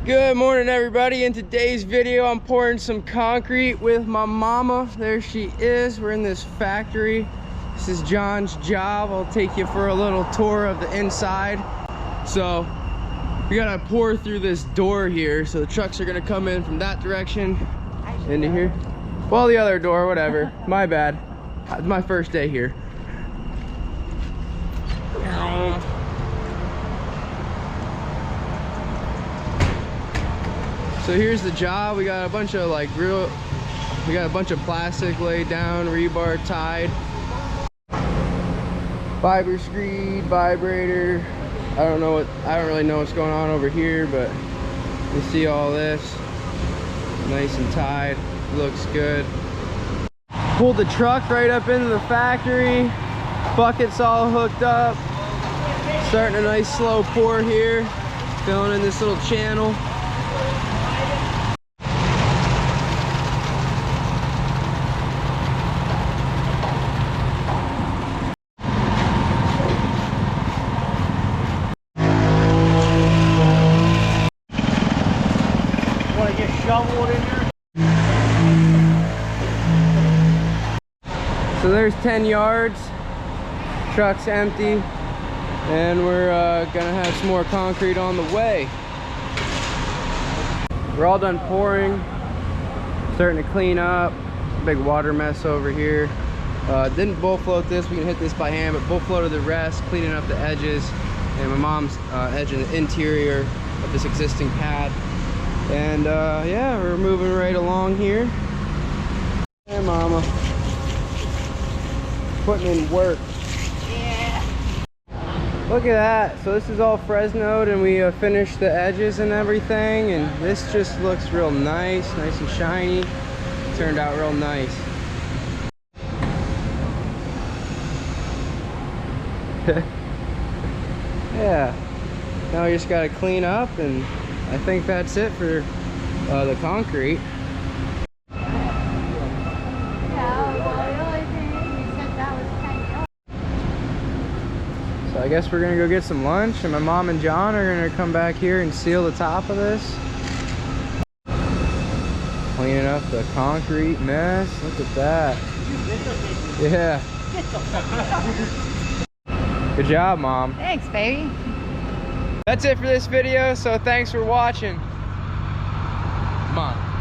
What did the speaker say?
Good morning, everybody. In today's video, I'm pouring some concrete with my mama. There she is. We're in this factory. This is John's job. I'll take you for a little tour of the inside. So we gotta pour through this door here. So the trucks are gonna come in from that direction into here. Well, the other door, whatever. My bad. It's my first day here. So here's the job. We got a bunch of plastic laid down, rebar tied, fiber screed, vibrator. I don't really know what's going on over here, but you see all this nice and tied. Looks good. Pulled the truck right up into the factory. Buckets all hooked up. Starting a nice slow pour here. Filling in this little channel. Shoveled in there. So there's 10 yards, truck's empty, and we're gonna have some more concrete on the way. We're all done pouring, starting to clean up. Big water mess over here. Didn't bull float this, we can hit this by hand, but bull floated the rest, cleaning up the edges, and my mom's edging the interior of this existing pad. And yeah, we're moving right along here. Hey, mama. Putting in work. Yeah. Look at that. So this is all Fresno'd, and we finished the edges and everything, and this just looks real nice and shiny. Turned out real nice. Yeah. Now we just gotta clean up, and I think that's it for the concrete. So I guess we're gonna go get some lunch, and my mom and John are gonna come back here and seal the top of this. Cleaning up the concrete mess. Look at that. Yeah. Good job, Mom. Thanks, baby. That's it for this video, so thanks for watching. Come on.